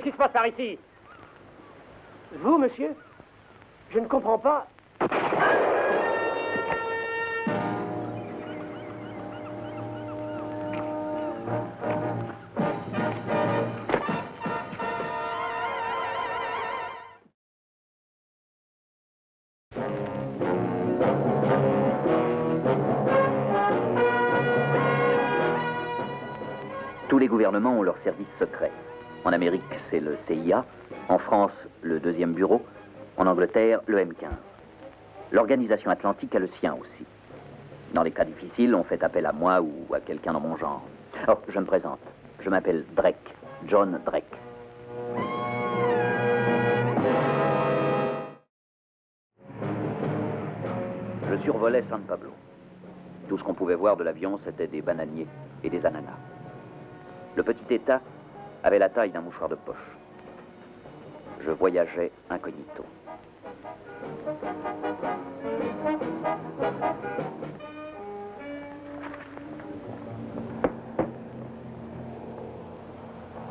Qu'est-ce qui se passe par ici? Vous, monsieur? Je ne comprends pas. Tous les gouvernements ont leurs services secrets. En Amérique, c'est le CIA. En France, le 2e bureau. En Angleterre, le M15. L'organisation atlantique a le sien aussi. Dans les cas difficiles, on fait appel à moi ou à quelqu'un dans mon genre. Oh, je me présente. Je m'appelle Drake. John Drake. Je survolais San Pablo. Tout ce qu'on pouvait voir de l'avion, c'était des bananiers et des ananas. Le petit État avait la taille d'un mouchoir de poche. Je voyageais incognito.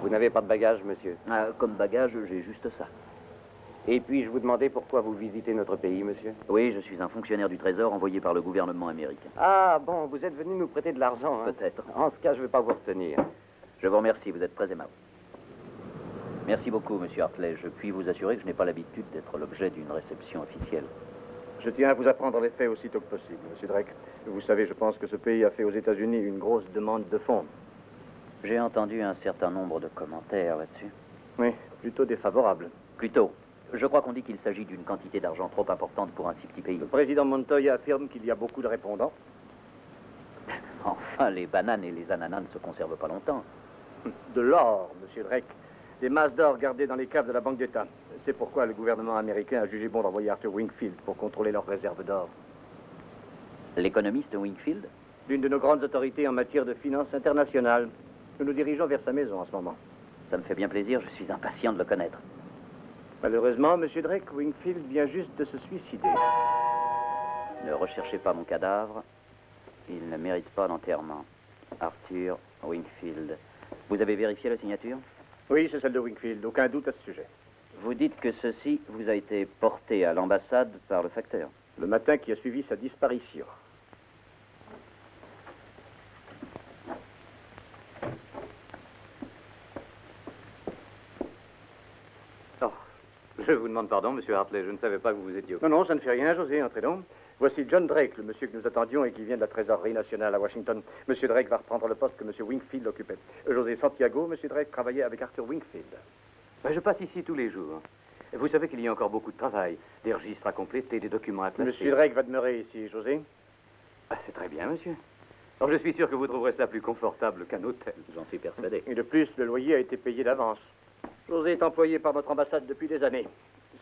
Vous n'avez pas de bagages, monsieur? Comme bagage, j'ai juste ça. Et puis-je vous demander pourquoi vous visitez notre pays, monsieur? Oui, je suis un fonctionnaire du Trésor envoyé par le gouvernement américain. Ah, bon, vous êtes venu nous prêter de l'argent, hein? Peut-être. En ce cas, je ne vais pas vous retenir. Je vous remercie, vous êtes très aimable. Merci beaucoup, monsieur Hartley. Je puis vous assurer que je n'ai pas l'habitude d'être l'objet d'une réception officielle. Je tiens à vous apprendre les faits aussitôt que possible, monsieur Drake. Vous savez, je pense que ce pays a fait aux États-Unis une grosse demande de fonds. J'ai entendu un certain nombre de commentaires là-dessus. Oui, plutôt défavorables. Plutôt. Je crois qu'on dit qu'il s'agit d'une quantité d'argent trop importante pour un si petit pays. Le président Montoya affirme qu'il y a beaucoup de répondants. Enfin, les bananes et les ananas ne se conservent pas longtemps. De l'or, monsieur Drake. Des masses d'or gardées dans les caves de la Banque d'État. C'est pourquoi le gouvernement américain a jugé bon d'envoyer Arthur Wingfield pour contrôler leurs réserves d'or. L'économiste Wingfield? L'une de nos grandes autorités en matière de finances internationales. Nous nous dirigeons vers sa maison en ce moment. Ça me fait bien plaisir, je suis impatient de le connaître. Malheureusement, monsieur Drake, Wingfield vient juste de se suicider. Ne recherchez pas mon cadavre. Il ne mérite pas d'enterrement. Arthur Wingfield. Vous avez vérifié la signature? Oui, c'est celle de Wingfield. Aucun doute à ce sujet. Vous dites que ceci vous a été porté à l'ambassade par le facteur. Le matin qui a suivi sa disparition. Oh, je vous demande pardon, monsieur Hartley. Je ne savais pas que vous vous étiez... Non, non, ça ne fait rien, José. Entrez donc. Voici John Drake, le monsieur que nous attendions et qui vient de la trésorerie nationale à Washington. Monsieur Drake va reprendre le poste que monsieur Wingfield occupait. José Santiago, monsieur Drake travaillait avec Arthur Wingfield. Ben, je passe ici tous les jours. Vous savez qu'il y a encore beaucoup de travail. Des registres à compléter, des documents à classer. Monsieur Drake va demeurer ici, José. Ah, c'est très bien, monsieur. Alors, je suis sûr que vous trouverez cela plus confortable qu'un hôtel. J'en suis persuadé. Et de plus, le loyer a été payé d'avance. José est employé par notre ambassade depuis des années.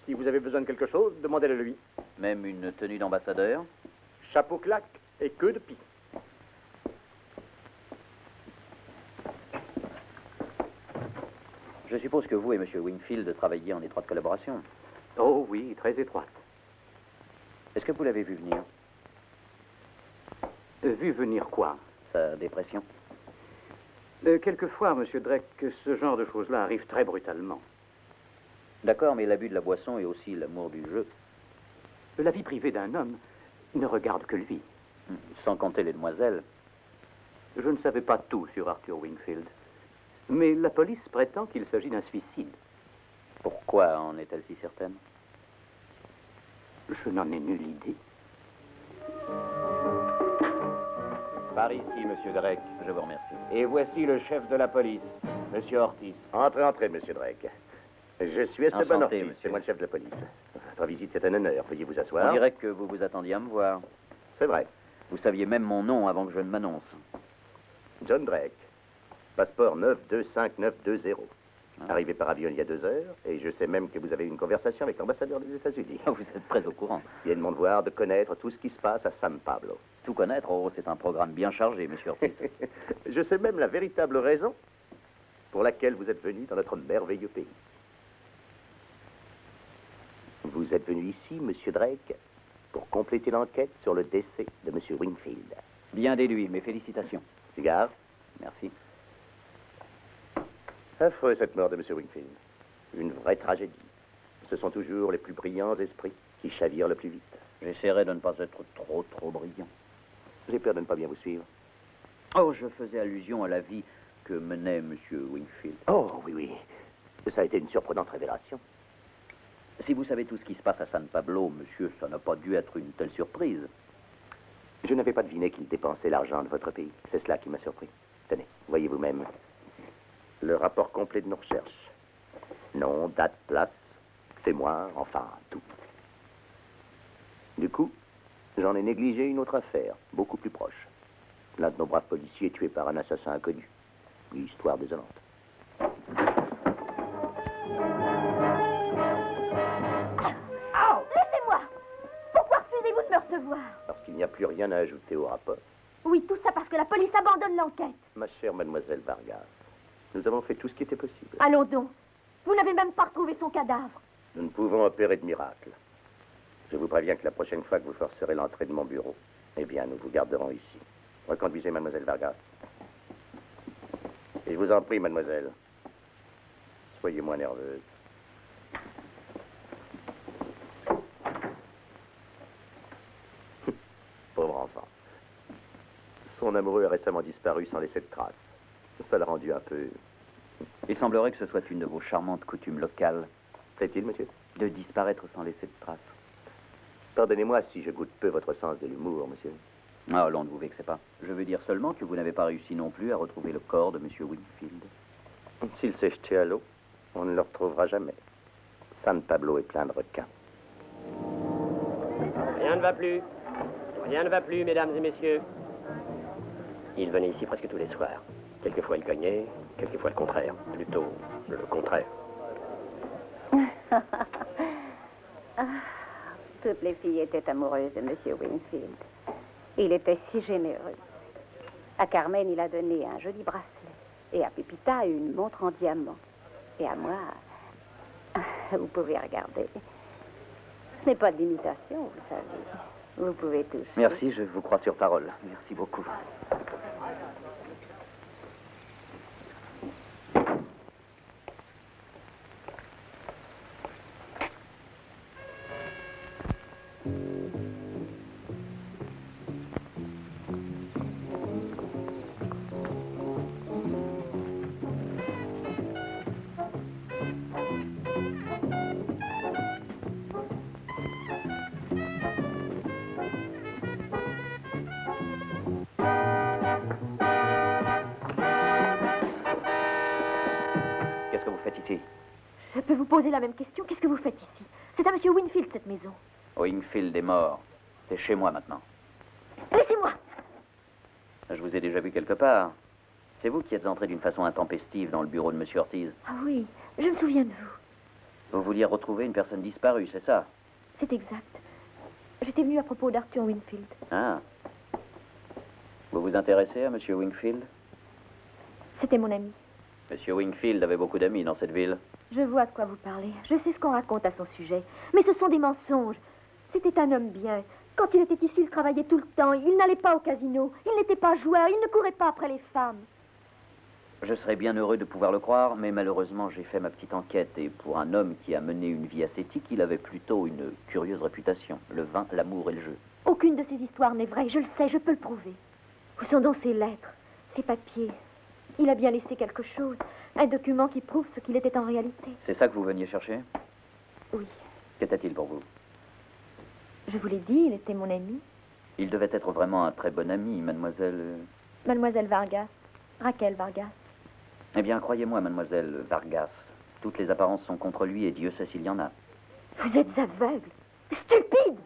Si vous avez besoin de quelque chose, demandez-le lui. Même une tenue d'ambassadeur? Chapeau claque et queue de pie. Je suppose que vous et M. Wingfield travailliez en étroite collaboration. Oh oui, très étroite. Est-ce que vous l'avez vu venir? Vu venir quoi? Sa dépression? Quelquefois, monsieur Drake, ce genre de choses-là arrive très brutalement. D'accord, mais l'abus de la boisson et aussi l'amour du jeu. La vie privée d'un homme ne regarde que lui. Sans compter les demoiselles. Je ne savais pas tout sur Arthur Wingfield. Mais la police prétend qu'il s'agit d'un suicide. Pourquoi en est-elle si certaine? Je n'en ai nulle idée. Par ici, monsieur Drake. Je vous remercie. Et voici le chef de la police, monsieur Ortiz. Entrez, entrez, monsieur Drake. Je suis Esteban Enchanté, Ortiz, monsieur. c'est moi le chef de la police. Votre visite est un honneur, veuillez vous asseoir. On dirait que vous vous attendiez à me voir. C'est vrai. Vous saviez même mon nom avant que je ne m'annonce. John Drake. Passeport 925920. Arrivé par avion il y a 2 heures, et je sais même que vous avez eu une conversation avec l'ambassadeur des États-Unis. Vous êtes très au courant. Il est de mon devoir de connaître tout ce qui se passe à San Pablo. Tout connaître, oh, c'est un programme bien chargé, monsieur Ortiz. Je sais même la véritable raison pour laquelle vous êtes venu dans notre merveilleux pays. Vous êtes venu ici, monsieur Drake, pour compléter l'enquête sur le décès de monsieur Wingfield. Bien déduit, mes félicitations. Cigare. Merci. Affreux, cette mort de monsieur Wingfield. Une vraie tragédie. Ce sont toujours les plus brillants esprits qui chavirent le plus vite. J'essaierai de ne pas être trop brillant. J'ai peur de ne pas bien vous suivre. Oh, je faisais allusion à la vie que menait M. Wingfield. Oh, oui, oui. Ça a été une surprenante révélation. Si vous savez tout ce qui se passe à San Pablo, monsieur, ça n'a pas dû être une telle surprise. Je n'avais pas deviné qu'il dépensait l'argent de votre pays. C'est cela qui m'a surpris. Tenez, voyez vous-même. Le rapport complet de nos recherches. Nom, date, place, mémoire, enfin, tout. Du coup, j'en ai négligé une autre affaire, beaucoup plus proche. L'un de nos braves policiers est tué par un assassin inconnu. Histoire désolante. Laissez-moi! Pourquoi refusez-vous de me recevoir? Parce qu'il n'y a plus rien à ajouter au rapport. Oui, tout ça parce que la police abandonne l'enquête. Ma chère mademoiselle Vargas, nous avons fait tout ce qui était possible. Allons donc. Vous n'avez même pas retrouvé son cadavre. Nous ne pouvons opérer de miracle. Je vous préviens que la prochaine fois que vous forcerez l'entrée de mon bureau, eh bien, nous vous garderons ici. Reconduisez mademoiselle Vargas. Et je vous en prie, mademoiselle, soyez moins nerveuse. Pauvre enfant. Son amoureux a récemment disparu sans laisser de traces. Ça l'a rendu un peu... Il semblerait que ce soit une de vos charmantes coutumes locales. Plaît-il, monsieur? De disparaître sans laisser de traces. Pardonnez-moi si je goûte peu votre sens de l'humour, monsieur. Ah, l'on ne vous vexez pas. Je veux dire seulement que vous n'avez pas réussi non plus à retrouver le corps de M. Wingfield. S'il s'est jeté à l'eau, on ne le retrouvera jamais. San Pablo est plein de requins. Rien ne va plus. Rien ne va plus, mesdames et messieurs. Il venait ici presque tous les soirs. Quelquefois il cognait, quelquefois le contraire. Plutôt le contraire. Toutes les filles étaient amoureuses de M. Wingfield. Il était si généreux. À Carmen, il a donné un joli bracelet. Et à Pepita, une montre en diamant. Et à moi, vous pouvez regarder. Ce n'est pas de l'imitation, vous savez. Vous pouvez toucher. Merci, je vous crois sur parole. Merci beaucoup. Qu'est-ce que vous faites ici? Je peux vous poser la même question. Qu'est-ce que vous faites ici? C'est à M. Wingfield, cette maison. Wingfield est mort. C'est chez moi maintenant. Laissez-moi! Je vous ai déjà vu quelque part. C'est vous qui êtes entré d'une façon intempestive dans le bureau de M. Ortiz. Ah oui, je me souviens de vous. Vous vouliez retrouver une personne disparue, c'est ça? C'est exact. J'étais venue à propos d'Arthur Wingfield. Ah. Vous vous intéressez à M. Wingfield? C'était mon ami. M. Wingfield avait beaucoup d'amis dans cette ville. Je vois de quoi vous parlez. Je sais ce qu'on raconte à son sujet. Mais ce sont des mensonges. C'était un homme bien. Quand il était ici, il travaillait tout le temps. Il n'allait pas au casino. Il n'était pas joueur. Il ne courait pas après les femmes. Je serais bien heureux de pouvoir le croire, mais malheureusement, j'ai fait ma petite enquête et pour un homme qui a mené une vie ascétique, il avait plutôt une curieuse réputation. Le vin, l'amour et le jeu. Aucune de ces histoires n'est vraie. Je le sais, je peux le prouver. Où sont donc ces lettres, ces papiers? Il a bien laissé quelque chose. Un document qui prouve ce qu'il était en réalité. C'est ça que vous veniez chercher? Oui. Qu'était-il pour vous? Je vous l'ai dit, il était mon ami. Il devait être vraiment un très bon ami, mademoiselle... Mademoiselle Vargas. Raquel Vargas. Eh bien, croyez-moi, mademoiselle Vargas, toutes les apparences sont contre lui et Dieu sait s'il y en a. Vous êtes aveugle. Stupide!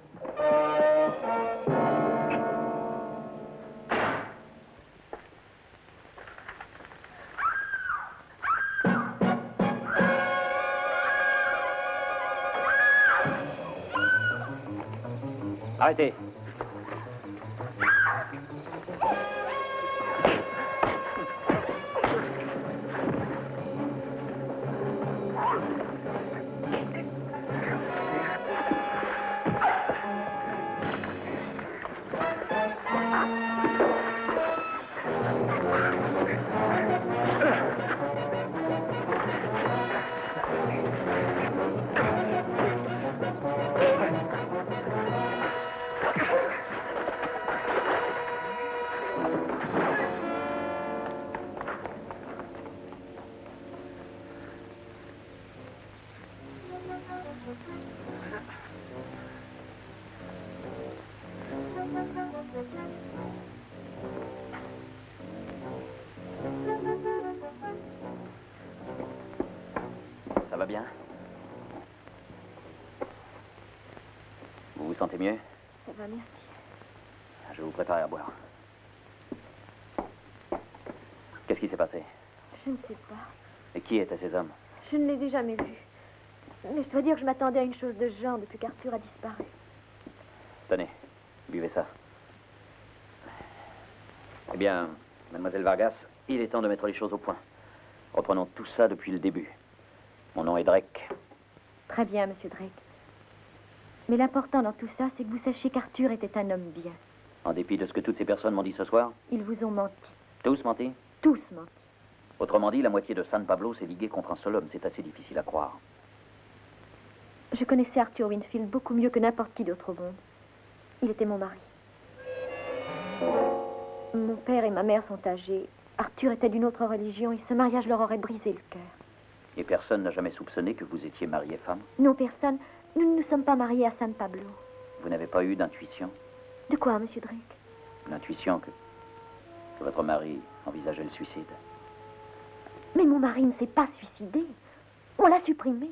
Arrêtez. va bien? Vous vous sentez mieux? Ça va, merci. Je vais vous préparer à boire. Qu'est-ce qui s'est passé? Je ne sais pas. Et qui étaient ces hommes? Je ne les ai jamais vus. Mais je dois dire que je m'attendais à une chose de ce genre depuis qu'Arthur a disparu. Tenez, buvez ça. Eh bien, mademoiselle Vargas, il est temps de mettre les choses au point. Reprenons tout ça depuis le début. Mon nom est Drake. Très bien, monsieur Drake. Mais l'important dans tout ça, c'est que vous sachiez qu'Arthur était un homme bien. En dépit de ce que toutes ces personnes m'ont dit ce soir? Ils vous ont menti. Tous menti? Tous menti. Autrement dit, la moitié de San Pablo s'est liguée contre un seul homme. C'est assez difficile à croire. Je connaissais Arthur Winfield beaucoup mieux que n'importe qui d'autre au monde. Il était mon mari. Mon père et ma mère sont âgés. Arthur était d'une autre religion et ce mariage leur aurait brisé le cœur. Et personne n'a jamais soupçonné que vous étiez marié femme? Non, personne. Nous ne nous sommes pas mariés à San Pablo. Vous n'avez pas eu d'intuition? De quoi, monsieur Drake? L'intuition que votre mari envisageait le suicide. Mais mon mari ne s'est pas suicidé. On l'a supprimé.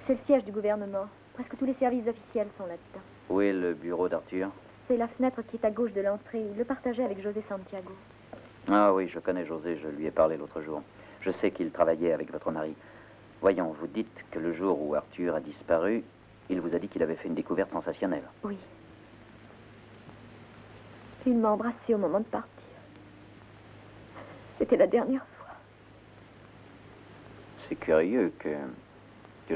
C'est le siège du gouvernement. Presque tous les services officiels sont là-dedans. Où est le bureau d'Arthur? C'est la fenêtre qui est à gauche de l'entrée. Il le partageait avec José Santiago. Ah oui, je connais José, je lui ai parlé l'autre jour. Je sais qu'il travaillait avec votre mari. Voyons, vous dites que le jour où Arthur a disparu, il vous a dit qu'il avait fait une découverte sensationnelle. Oui. Il m'a embrassée au moment de partir. C'était la dernière fois. C'est curieux que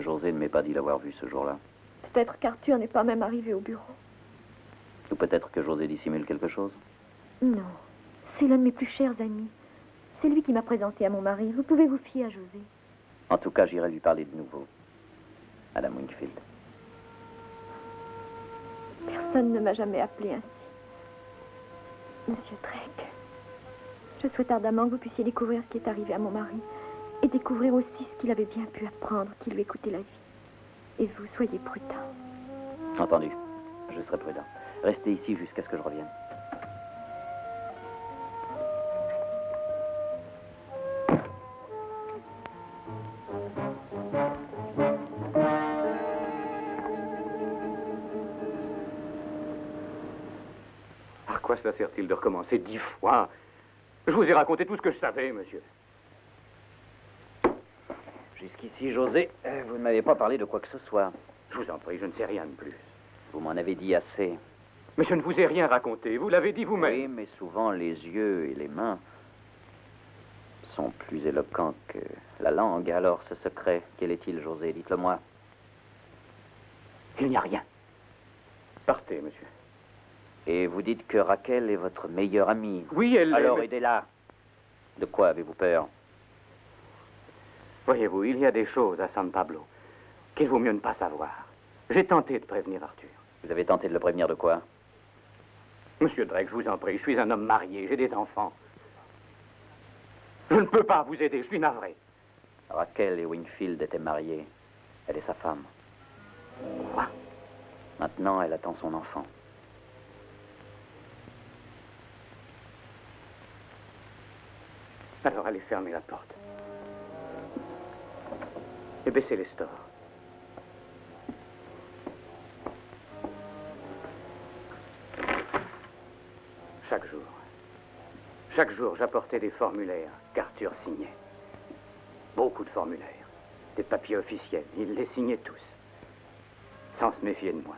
José ne m'ait pas dit l'avoir vu ce jour-là. Peut-être qu'Arthur n'est pas même arrivé au bureau. Ou peut-être que José dissimule quelque chose. Non, c'est l'un de mes plus chers amis. C'est lui qui m'a présenté à mon mari. Vous pouvez vous fier à José. En tout cas, j'irai lui parler de nouveau. Madame Wingfield. Personne ne m'a jamais appelé ainsi. Monsieur Drake, je souhaite ardemment que vous puissiez découvrir ce qui est arrivé à mon mari et découvrir aussi ce qu'il avait bien pu apprendre, qui lui coûtait la vie. Et vous, soyez prudent. Entendu. Je serai prudent. Restez ici jusqu'à ce que je revienne. À quoi cela sert-il de recommencer 10 fois? Je vous ai raconté tout ce que je savais, monsieur. Jusqu'ici, José, vous ne m'avez pas parlé de quoi que ce soit. Je vous en prie, je ne sais rien de plus. Vous m'en avez dit assez. Mais je ne vous ai rien raconté, vous l'avez dit vous-même. Oui, mais souvent les yeux et les mains sont plus éloquents que la langue. Alors, ce secret, quel est-il, José? Dites-le-moi. Il n'y a rien. Partez, monsieur. Et vous dites que Raquel est votre meilleure amie. Oui, elle l'est, Alors, mais- aidez-la. De quoi avez-vous peur? Voyez-vous, il y a des choses à San Pablo qu'il vaut mieux ne pas savoir. J'ai tenté de prévenir Arthur. Vous avez tenté de le prévenir de quoi? Monsieur Drake, je vous en prie, je suis un homme marié, j'ai des enfants. Je ne peux pas vous aider, je suis navré. Raquel et Wingfield étaient mariés. Elle est sa femme. Quoi? Maintenant, elle attend son enfant. Alors allez fermer la porte. Et baissez les stores. Chaque jour, j'apportais des formulaires qu'Arthur signait. Beaucoup de formulaires. Des papiers officiels. Il les signait tous. Sans se méfier de moi.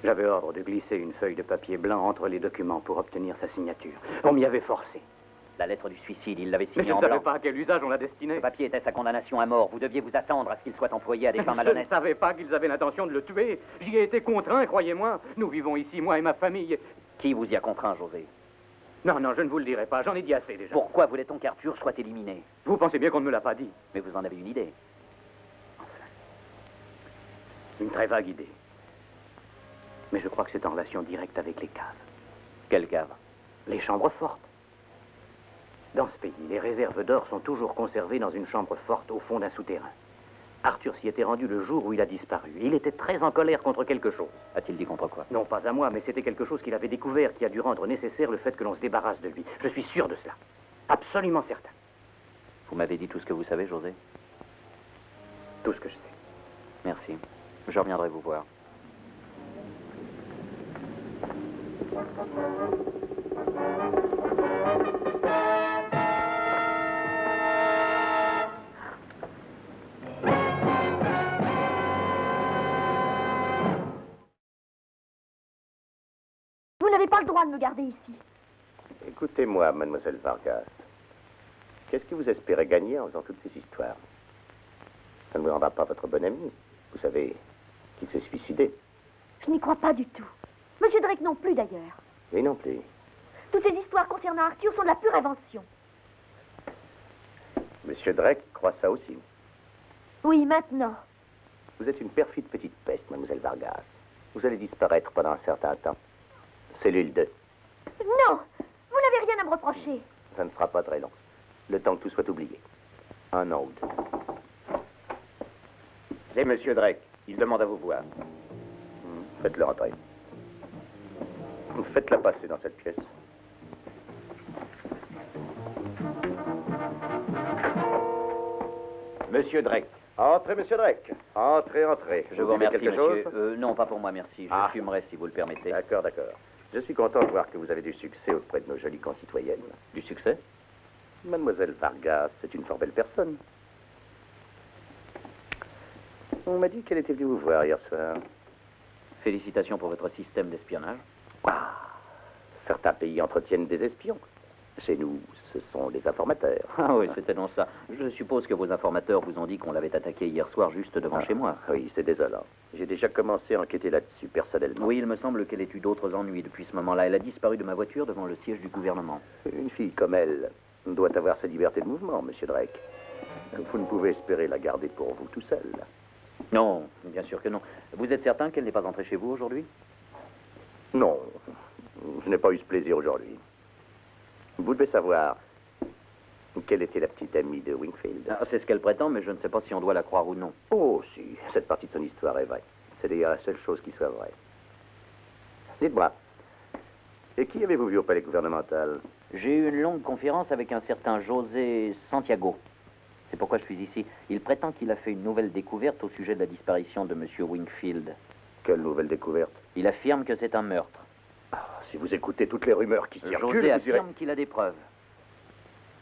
J'avais ordre de glisser une feuille de papier blanc entre les documents pour obtenir sa signature. On m'y avait forcé. La lettre du suicide, il l'avait Mais signée je en ne savais blanc. pas à quel usage on la Ce destinait. papier était sa condamnation à mort. Vous deviez vous attendre à ce qu'il soit employé à des fins Je ne malhonnêtes. savais pas qu'ils avaient l'intention de le tuer. J'y ai été contraint, croyez-moi. Nous vivons ici, moi et ma famille. Qui vous y a contraint, José? Non, non, je ne vous le dirai pas. J'en ai dit assez déjà. Pourquoi voulait-on qu'Arthur soit éliminé? Vous pensez bien qu'on ne me l'a pas dit. Mais vous en avez une idée. Une très vague idée. Mais je crois que c'est en relation directe avec les caves. Quelle cave? Les chambres fortes. Dans ce pays, les réserves d'or sont toujours conservées dans une chambre forte au fond d'un souterrain. Arthur s'y était rendu le jour où il a disparu. Il était très en colère contre quelque chose. A-t-il dit contre quoi? Non, pas à moi, mais c'était quelque chose qu'il avait découvert qui a dû rendre nécessaire le fait que l'on se débarrasse de lui. Je suis sûr de cela. Absolument certain. Vous m'avez dit tout ce que vous savez, José? Tout ce que je sais. Merci. Je reviendrai vous voir. Vous n'avez pas le droit de me garder ici. Écoutez-moi, mademoiselle Vargas. Qu'est-ce que vous espérez gagner en faisant toutes ces histoires? Ça ne vous rendra pas votre bon ami. Vous savez qu'il s'est suicidé. Je n'y crois pas du tout. Monsieur Drake non plus, d'ailleurs. Oui, non plus. Toutes ces histoires concernant Arthur sont de la pure invention. Monsieur Drake croit ça aussi. Oui, maintenant. Vous êtes une perfide petite peste, mademoiselle Vargas. Vous allez disparaître pendant un certain temps. Cellule 2. Non, vous n'avez rien à me reprocher. Ça ne sera pas très long. Le temps que tout soit oublié. Un an ou deux. C'est Monsieur Drake. Il demande à vous voir. Faites-le rentrer. Faites-la passer dans cette pièce. Monsieur Drake. Entrez, monsieur Drake. Entrez, entrez. Je vous remercie, quelque monsieur. chose Non, pas pour moi, merci. Je fumerai, si vous le permettez. D'accord, d'accord. Je suis content de voir que vous avez du succès auprès de nos jolies concitoyennes. Du succès? Mademoiselle Vargas, c'est une fort belle personne. On m'a dit qu'elle était venue vous voir hier soir. Félicitations pour votre système d'espionnage. Ah, certains pays entretiennent des espions. Chez nous, ce sont des informateurs. Ah oui, c'était donc ça. Je suppose que vos informateurs vous ont dit qu'on l'avait attaqué hier soir juste devant chez moi. Oui, c'est désolant. J'ai déjà commencé à enquêter là-dessus personnellement. Oui, il me semble qu'elle ait eu d'autres ennuis depuis ce moment-là. Elle a disparu de ma voiture devant le siège du gouvernement. Une fille comme elle doit avoir sa liberté de mouvement, monsieur Drake. Vous ne pouvez espérer la garder pour vous tout seul. Non, bien sûr que non. Vous êtes certain qu'elle n'est pas entrée chez vous aujourd'hui? Non, je n'ai pas eu ce plaisir aujourd'hui. Vous devez savoir quelle était la petite amie de Wingfield. Ah, c'est ce qu'elle prétend, mais je ne sais pas si on doit la croire ou non. Oh, si, cette partie de son histoire est vraie. C'est d'ailleurs la seule chose qui soit vraie. Dites-moi, et qui avez-vous vu au palais gouvernemental? J'ai eu une longue conférence avec un certain José Santiago. C'est pourquoi je suis ici. Il prétend qu'il a fait une nouvelle découverte au sujet de la disparition de M. Wingfield. Quelle nouvelle découverte? Il affirme que c'est un meurtre. Si vous écoutez toutes les rumeurs qui circulent, José vous irez... affirme qu'il a des preuves.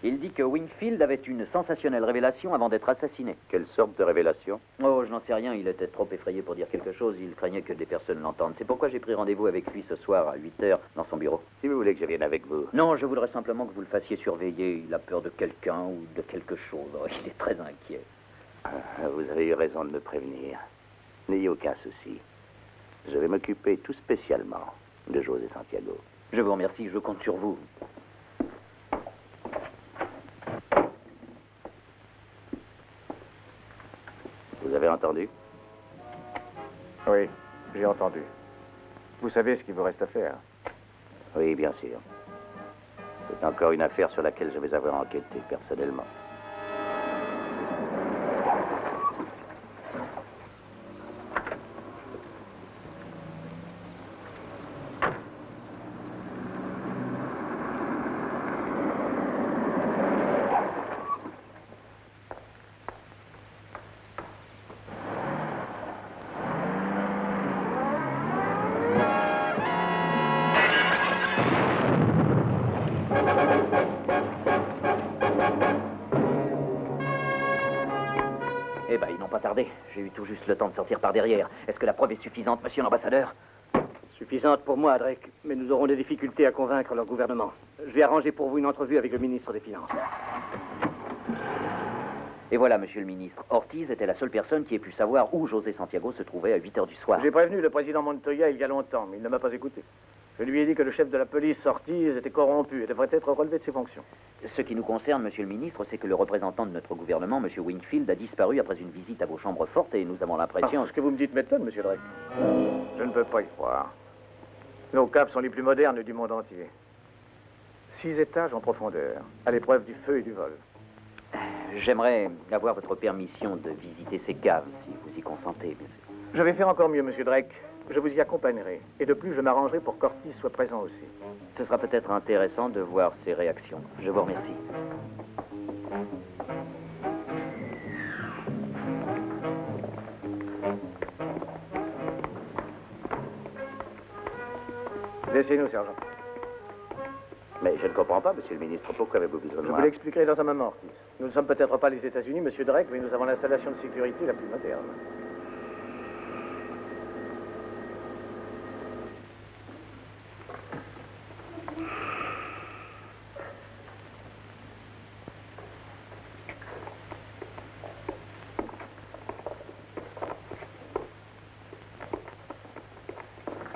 Il dit que Wingfield avait une sensationnelle révélation avant d'être assassiné. Quelle sorte de révélation? Oh, je n'en sais rien. Il était trop effrayé pour dire quelque chose. Il craignait que des personnes l'entendent. C'est pourquoi j'ai pris rendez-vous avec lui ce soir à 8h dans son bureau. Si vous voulez que je vienne avec vous. Non, je voudrais simplement que vous le fassiez surveiller. Il a peur de quelqu'un ou de quelque chose. Oh, il est très inquiet. Vous avez eu raison de me prévenir. N'ayez aucun souci. Je vais m'occuper tout spécialement de José Santiago. Je vous remercie. Je compte sur vous. Vous avez entendu? Oui, j'ai entendu. Vous savez ce qu'il vous reste à faire? Oui, bien sûr. C'est encore une affaire sur laquelle je vais avoir enquêté personnellement. Eh ben, ils n'ont pas tardé. J'ai eu tout juste le temps de sortir par derrière. Est-ce que la preuve est suffisante, monsieur l'ambassadeur? Suffisante pour moi, Drake, mais nous aurons des difficultés à convaincre leur gouvernement. Je vais arranger pour vous une entrevue avec le ministre des Finances. Et voilà, monsieur le ministre. Ortiz était la seule personne qui ait pu savoir où José Santiago se trouvait à 8 heures du soir. J'ai prévenu le président Montoya il y a longtemps, mais il ne m'a pas écouté. Je lui ai dit que le chef de la police, Ortiz, était corrompu et devrait être relevé de ses fonctions. Ce qui nous concerne, monsieur le ministre, c'est que le représentant de notre gouvernement, monsieur Wingfield, a disparu après une visite à vos chambres fortes et nous avons l'impression... Ce que vous me dites m'étonne, monsieur Drake. Je ne peux pas y croire. Nos caves sont les plus modernes du monde entier. 6 étages en profondeur, à l'épreuve du feu et du vol. J'aimerais avoir votre permission de visiter ces caves, si vous y consentez, bien sûr. Je vais faire encore mieux, monsieur Drake. Je vous y accompagnerai. Et de plus, je m'arrangerai pour qu'Ortiz soit présent aussi. Ce sera peut-être intéressant de voir ses réactions. Je vous remercie. Laissez-nous, sergent. Mais je ne comprends pas, monsieur le ministre. Pourquoi avez-vous besoin de Je moi? vous l'expliquerai dans un moment, Ortiz. Nous ne sommes peut-être pas les États-Unis, monsieur Drake, mais nous avons l'installation de sécurité la plus moderne.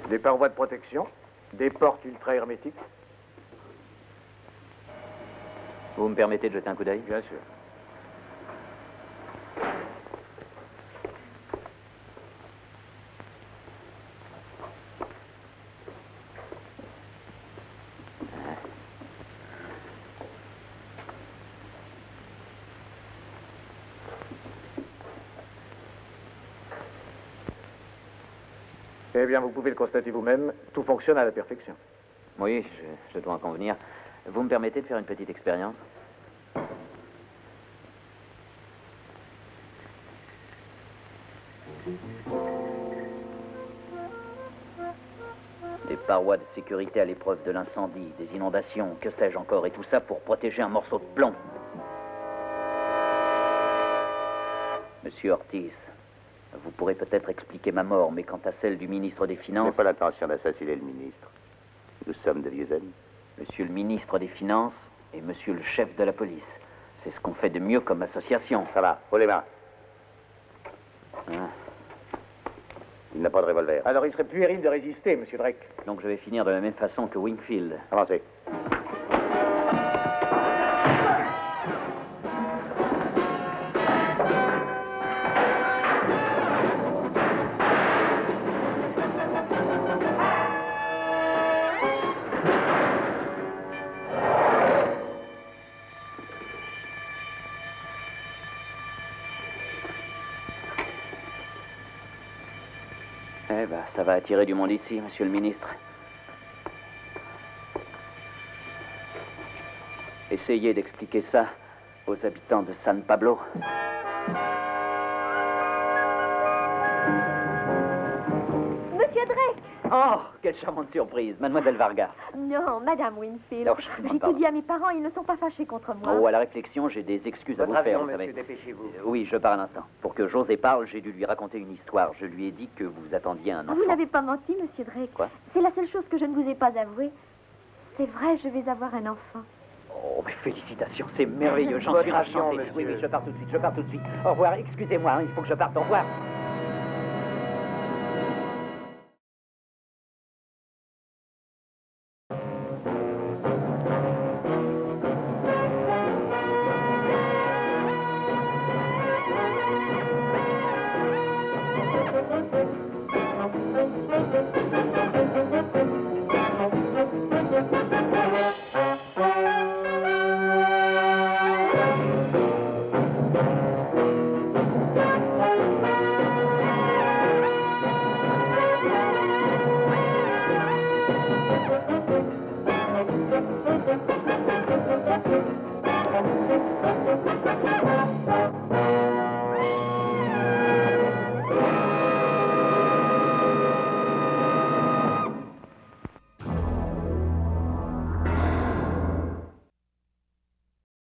Des parois de protection, des portes ultra hermétiques. Vous me permettez de jeter un coup d'œil? Bien sûr. Eh bien, vous pouvez le constater vous-même, tout fonctionne à la perfection. Oui, je dois en convenir. Vous me permettez de faire une petite expérience? Des parois de sécurité à l'épreuve de l'incendie, des inondations, que sais-je encore, et tout ça pour protéger un morceau de plomb. Monsieur Ortiz, vous pourrez peut-être expliquer ma mort, mais quant à celle du ministre des Je n'ai Finances... pas l'intention d'assassiner le ministre. Nous sommes de vieux amis. Monsieur le ministre des Finances et monsieur le chef de la police. C'est ce qu'on fait de mieux comme association. Ça va, haut les mains. Hein? Il n'a pas de revolver. Alors, il serait puéril de résister, monsieur Drake. Donc je vais finir de la même façon que Wingfield. Avancez. Eh ben, ça va attirer du monde ici, monsieur le ministre. Essayez d'expliquer ça aux habitants de San Pablo. Monsieur Drake! Oh, quelle charmante surprise, mademoiselle Vargas. Non, Madame Winfield. Non, je demande J'ai pardon. tout dit à mes parents, ils ne sont pas fâchés contre moi. Oh, à la réflexion, j'ai des excuses à vous faire, vous savez. dépêchez-vous. Oui, je pars à l'instant. Pour que José parle, j'ai dû lui raconter une histoire. Je lui ai dit que vous attendiez un enfant. Vous n'avez pas menti, Monsieur Drake. Quoi? C'est la seule chose que je ne vous ai pas avouée. C'est vrai, je vais avoir un enfant. Oh, mais félicitations, c'est merveilleux, j'en suis ravi. Oui, je pars tout de suite, Au revoir, excusez-moi, il faut que je parte, au revoir.